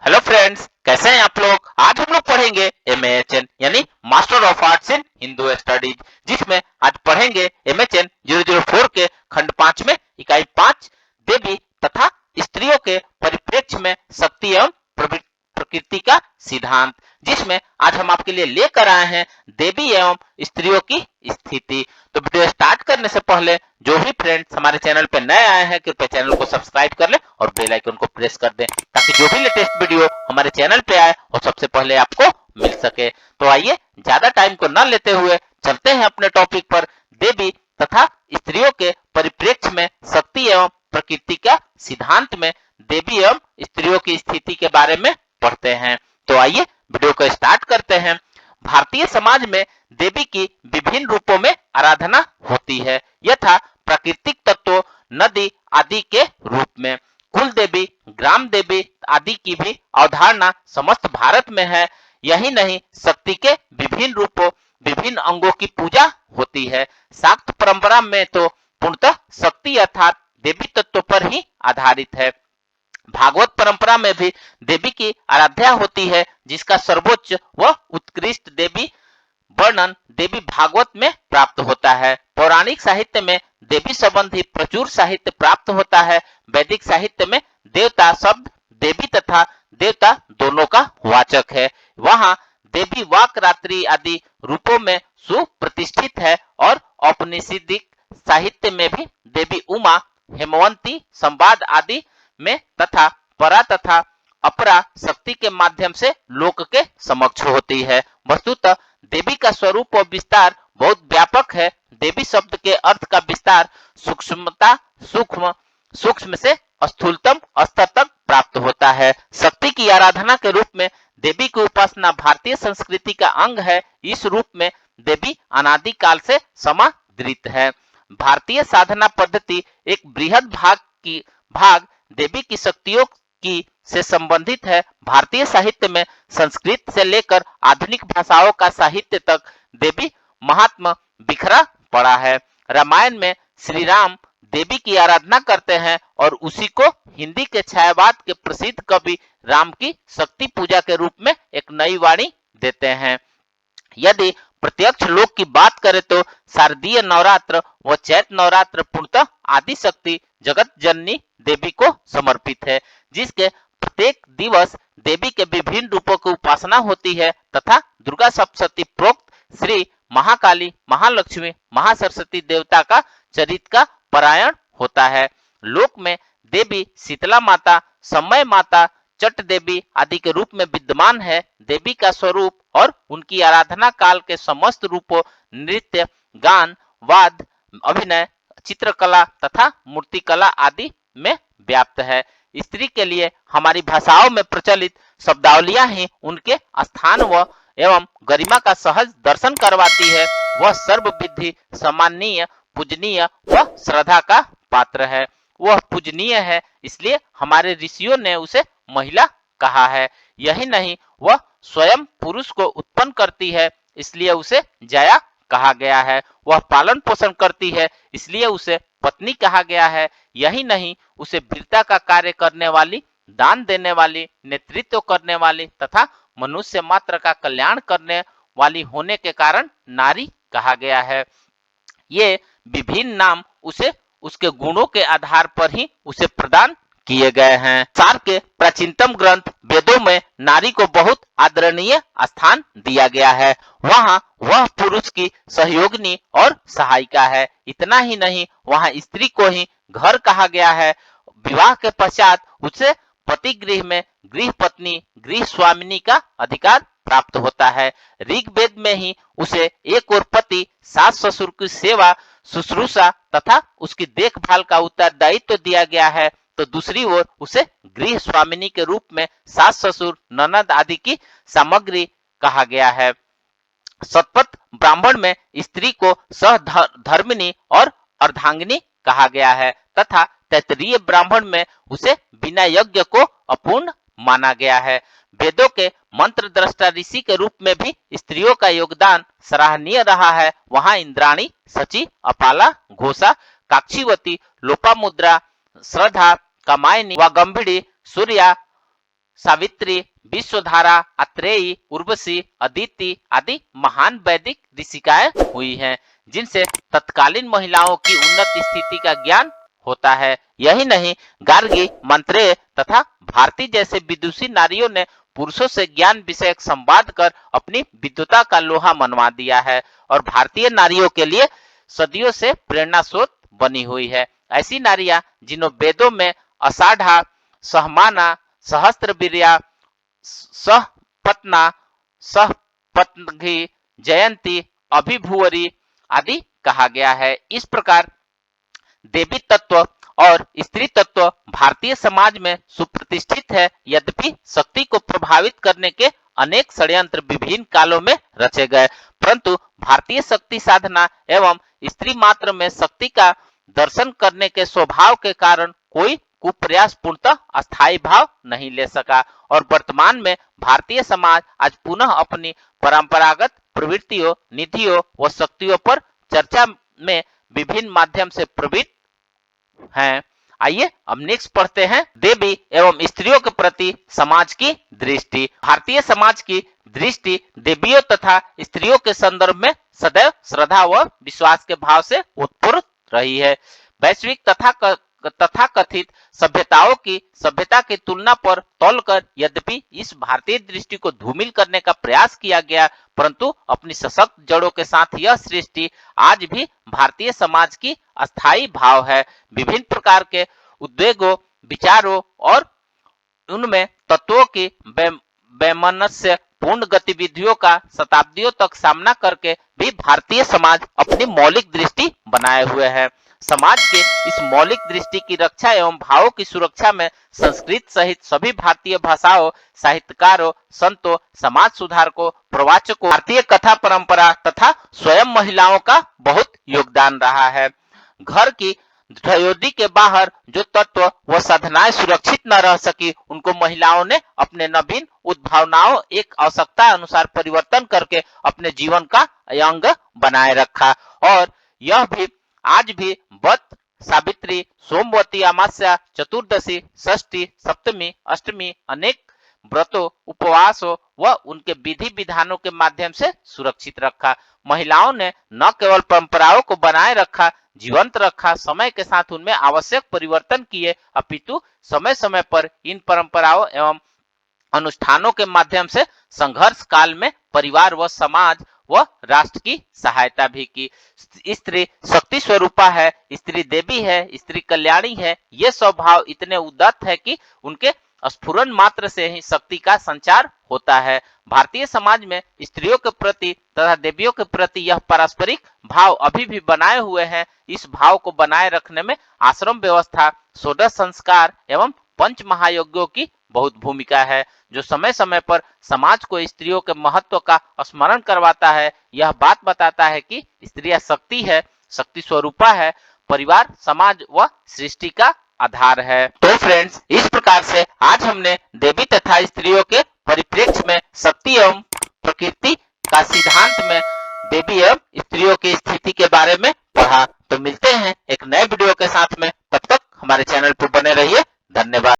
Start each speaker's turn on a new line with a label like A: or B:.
A: Hello friends, कैसे हैं आप लोग। आज हम लोग पढ़ेंगे MAHN यानी master of arts in Hindu studies, जिसमें आज पढ़ेंगे MHN 004 के खंड 5 में इकाई 5 देवी तथा स्त्रियों के परिप्रेक्ष्य में शक्ति एवं प्रकृति का सिद्धांत, जिसमें आज हम आपके लिए लेकर आए हैं देवी एवं स्त्रियों की स्थिति। तो वीडियो स्टार्ट करने से पहले जो भी फ्रेंड्स हमारे चैनल पे नए आए हैं कृपया चैनल को सब्सक्राइब कर ले और बेल आइकन को प्रेस कर दें, ताकि जो भी लेटेस्ट वीडियो हमारे चैनल पे आए वो सबसे पहले आपको मिल सके। तो आइए ज्यादा टाइम को न लेते हुए चलते हैं अपने टॉपिक पर। देवी तथा स्त्रियों के परिप्रेक्ष्य में शक्ति एवं प्रकृति का सिद्धांत में देवी एवं स्त्रियों की स्थिति के बारे में पढ़ते हैं। तो आइए वीडियो को स्टार्ट करते हैं। भारतीय समाज में देवी की विभिन्न रूपों में आराधना होती है, यथा प्राकृतिक तत्वों, नदी आदि के रूप में। कुल देवी, ग्राम देवी आदि की भी अवधारणा समस्त भारत में है। यही नहीं, शक्ति के विभिन्न रूपों, विभिन्न अंगों की पूजा होती है। शाक्त परंपरा में तो पूर्णतः शक्ति अर्थात देवी तत्व पर ही आधारित है। भागवत परंपरा में भी देवी की आराध्या होती है, जिसका सर्वोच्च व उत्कृष्ट देवी वर्णन देवी भागवत में प्राप्त होता है। पौराणिक साहित्य में देवी संबंधी प्रचुर साहित्य प्राप्त होता है। वैदिक साहित्य में देवता शब्द देवी तथा देवता दोनों का वाचक है। वहाँ देवी वाक रात्रि आदि रूपों में सुप्रतिष्ठित है और औपनिषदिक साहित्य में भी देवी उमा, हेमवंती, संवाद आदि में तथा परा तथा अपरा शक्ति के माध्यम से लोक के समक्ष होती है। वस्तुतः देवी का स्वरूप और विस्तार बहुत व्यापक है। देवी शब्द के अर्थ का विस्तार सूक्ष्म से स्थूलतम स्तर तक प्राप्त होता है। शक्ति की आराधना के रूप में देवी की उपासना भारतीय संस्कृति का अंग है। इस रूप में देवी अनादि काल से समादृत है। भारतीय साधना पद्धति एक बृहद भाग देवी की शक्तियों की से संबंधित है। भारतीय साहित्य में संस्कृत से लेकर आधुनिक भाषाओं का साहित्य तक देवी महात्मा बिखरा पड़ा है। रामायण में श्री राम देवी की आराधना करते हैं और उसी को हिंदी के छायावाद के प्रसिद्ध कवि राम की शक्ति पूजा के रूप में एक नई वाणी देते हैं। यदि प्रत्यक्ष लोक की बात करें तो शारदीय नवरात्र व चैत नवरात्र पूर्णतः आदि शक्ति जगत जननी देवी को समर्पित है, जिसके प्रत्येक दिवस देवी के विभिन्न रूपों की उपासना होती है तथा दुर्गा सप्तशती प्रोक्त श्री महाकाली, महालक्ष्मी, महासरस्वती देवता का चरित्र का पारायण होता है। लोक में देवी शीतला माता, समय माता, चट देवी आदि के रूप में विद्यमान है। देवी का स्वरूप और उनकी आराधना काल के समस्त रूपों नृत्य, गान, वाद, अभिनय, चित्रकला तथा मूर्तिकला आदि में व्याप्त है। स्त्री के लिए हमारी भाषाओं में प्रचलित शब्दावलियां ही उनके स्थान व एवं गरिमा का सहज दर्शन करवाती है। वह सर्वविधि सम्माननीय, पूजनीय व श्रद्धा का पात्र है। वह पूजनीय है, इसलिए हमारे ऋषियों ने उसे महिला कहा है। यही नहीं, वह स्वयं पुरुष को उत्पन्न करती है, इसलिए उसे जया कहा गया है। वह पालन पोषण करती है, इसलिए उसे पत्नी कहा गया है। यही नहीं, उसे वीरता का कार्य करने वाली, दान देने वाली, नेतृत्व करने वाली तथा मनुष्य मात्र का कल्याण करने वाली होने के कारण नारी कहा गया है। ये विभिन्न नाम उसे उसके गुणों के आधार पर ही उसे प्रदान किए गए हैं। सार के प्राचीनतम ग्रंथ वेदों में नारी को बहुत आदरणीय स्थान दिया गया है। वहाँ वह पुरुष की सहयोगिनी और सहायिका है। इतना ही नहीं, वहाँ स्त्री को ही घर कहा गया है। विवाह के पश्चात उसे पति गृह में गृह पत्नी, गृह स्वामिनी का अधिकार प्राप्त होता है। ऋग्वेद में ही उसे एक और पति, सास ससुर की सेवा, शुश्रूषा तथा उसकी देखभाल का उत्तरदायित्व दिया गया है, तो दूसरी ओर उसे गृह स्वामिनी के रूप में सास ससुर, ननद आदि की सामग्री कहा गया है। शतपथ ब्राह्मण में स्त्री को सहधर्मिणी और अर्धांगिनी कहा गया है तथा तैत्तिरीय ब्राह्मण में उसे बिना यज्ञ को अपूर्ण माना गया है। वेदों के मंत्र दृष्टा ऋषि के रूप में भी स्त्रियों का योगदान सराहनीय रहा है। वहां इंद्राणी, सची, अपाला, घोषा, काक्षीवती, लोपामुद्रा, श्रद्धा, कामायनी, वागंभिड़ी, सूर्या, सावित्री, विश्वधारा, अत्रेयी, उर्वशी, अदिति आदि महान वैदिक ऋषिकाएं हुई हैं, जिनसे तत्कालीन महिलाओं की उन्नत स्थिति का ज्ञान होता है। यही नहीं, गार्गी, मंत्रेय तथा भारती जैसे विदुषी नारियों ने पुरुषों से ज्ञान विषयक संवाद कर अपनी विद्वता का लोहा मनवा दिया है और भारतीय नारियों के लिए सदियों से प्रेरणा स्रोत बनी हुई है। ऐसी नारियां जिन्हों वेदों में अषाढ़ा, सहमाना, सहस्त्रवीर्या, सहपत्ना, सहपत्नी, जयंती, अभिभुवरी आदि कहा गया है। इस प्रकार देवी तत्व और स्त्री तत्व भारतीय समाज में सुप्रतिष्ठित है। यद्यपि शक्ति को प्रभावित करने के अनेक षड्यंत्र विभिन्न कालों में रचे गए, परंतु भारतीय शक्ति साधना एवं स्त्री मात्र में शक्ति का दर्शन करने के स्वभाव के कारण कोई कुप्रयास पूर्णतः अस्थायी भाव नहीं ले सका और वर्तमान में भारतीय समाज आज पुनः अपनी परंपरागत प्रवृत्तियों, निधियों व शक्तियों पर चर्चा में विभिन्न माध्यम से प्रवृत्त हैं। आइए अब नेक्स्ट पढ़ते हैं, देवी एवं स्त्रियों के प्रति समाज की दृष्टि। भारतीय समाज की दृष्टि देवियों तथा स्त्रियों के संदर्भ में सदैव श्रद्धा व विश्वास के भाव से उत्फुल्लित रही है। वैश्विक तथाकथित सभ्यताओं की सभ्यता की तुलना पर तौलकर यद्यपि इस भारतीय दृष्टि को धूमिल करने का प्रयास किया गया, परंतु अपनी सशक्त जड़ों के साथ यह सृष्टि आज भी भारतीय समाज की अस्थायी भाव है। विभिन्न प्रकार के उद्वेगों, विचारों और उनमें तत्वों की वैमनस्य पूर्ण गतिविधियों का शताब्दियों तक सामना करके भी भारतीय समाज अपनी मौलिक दृष्टि बनाए हुए है। समाज के इस मौलिक दृष्टि की रक्षा एवं भावों की सुरक्षा में संस्कृत सहित सभी भारतीय भाषाओं, साहित्यकारों, संतों, समाज सुधारकों, प्रवचकों, भारतीय कथा परंपरा तथा स्वयं महिलाओं का बहुत योगदान रहा है। घर की ध्योदी के बाहर जो तत्व व साधनाएं सुरक्षित न रह सकी, उनको महिलाओं ने अपने नवीन उद्भावनाओं एक आवश्यकता अनुसार परिवर्तन करके अपने जीवन का अंग बनाए रखा और यह भी आज भी व्रत, सावित्री, सोमवती अमावस्या, चतुर्दशी, षष्ठी, सप्तमी, अष्टमी अनेक व्रतों, उपवासों व उनके विधि विधानों के माध्यम से सुरक्षित रखा। महिलाओं ने न केवल परंपराओं को बनाए रखा, जीवंत रखा, समय के साथ उनमें आवश्यक परिवर्तन किए, अपितु समय समय पर इन परंपराओं एवं अनुष्ठानों के माध्यम से संघर्ष काल में परिवार व समाज व राष्ट्र की सहायता भी की। स्त्री शक्ति स्वरूपा है, स्त्री देवी है, स्त्री कल्याणी है। ये स्वभाव इतने उदात्त है कि उनके स्फुरन मात्र से ही शक्ति का संचार होता है। भारतीय समाज में स्त्रियों के प्रति तथा देवियों के प्रति यह पारस्परिक भाव अभी भी बनाए हुए हैं। इस भाव को बनाए रखने में आश्रम व्यवस्था, षोडश संस्कार एवं पंच महायज्ञों की बहुत भूमिका है, जो समय समय पर समाज को स्त्रियों के महत्व का स्मरण करवाता है। यह बात बताता है कि स्त्रियां शक्ति है, शक्ति स्वरूपा है, परिवार, समाज व सृष्टि का आधार है। तो फ्रेंड्स, इस प्रकार से आज हमने देवी तथा स्त्रियों के परिप्रेक्ष्य में शक्ति एवं प्रकृति का सिद्धांत में देवी एवं स्त्रियों की स्थिति के बारे में पढ़ा। तो मिलते हैं एक नए वीडियो के साथ में, तब तक हमारे चैनल पर बने रहिए। धन्यवाद।